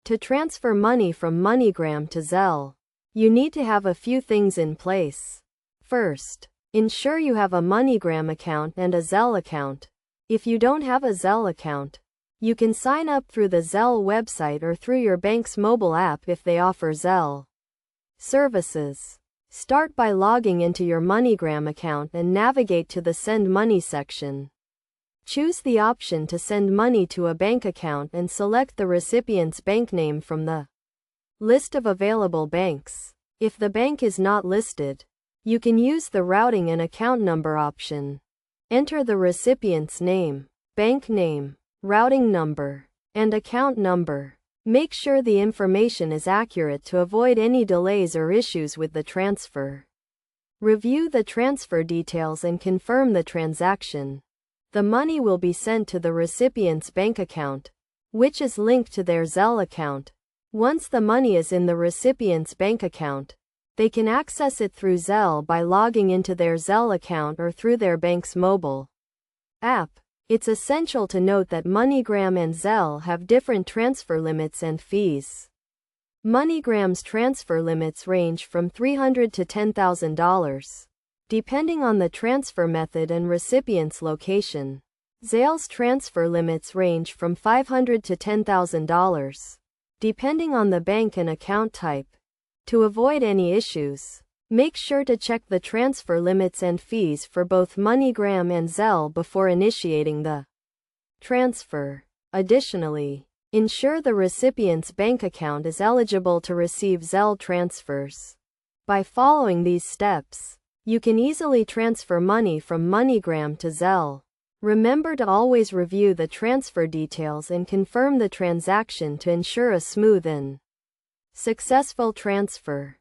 To transfer money from MoneyGram to Zelle, you need to have a few things in place. First, ensure you have a MoneyGram account and a Zelle account. If you don't have a Zelle account, you can sign up through the Zelle website or through your bank's mobile app if they offer Zelle services. Start by logging into your MoneyGram account and navigate to the Send Money section. Choose the option to send money to a bank account and select the recipient's bank name from the list of available banks. If the bank is not listed, you can use the routing and account number option. Enter the recipient's name, bank name, routing number, and account number. Make sure the information is accurate to avoid any delays or issues with the transfer. Review the transfer details and confirm the transaction. The money will be sent to the recipient's bank account, which is linked to their Zelle account. Once the money is in the recipient's bank account, they can access it through Zelle by logging into their Zelle account or through their bank's mobile app. It's essential to note that MoneyGram and Zelle have different transfer limits and fees. MoneyGram's transfer limits range from $300 to $10,000, depending on the transfer method and recipient's location. Zelle's transfer limits range from $500 to $10,000, depending on the bank and account type. To avoid any issues, make sure to check the transfer limits and fees for both MoneyGram and Zelle before initiating the transfer. Additionally, ensure the recipient's bank account is eligible to receive Zelle transfers. By following these steps, you can easily transfer money from MoneyGram to Zelle. Remember to always review the transfer details and confirm the transaction to ensure a smooth and successful transfer.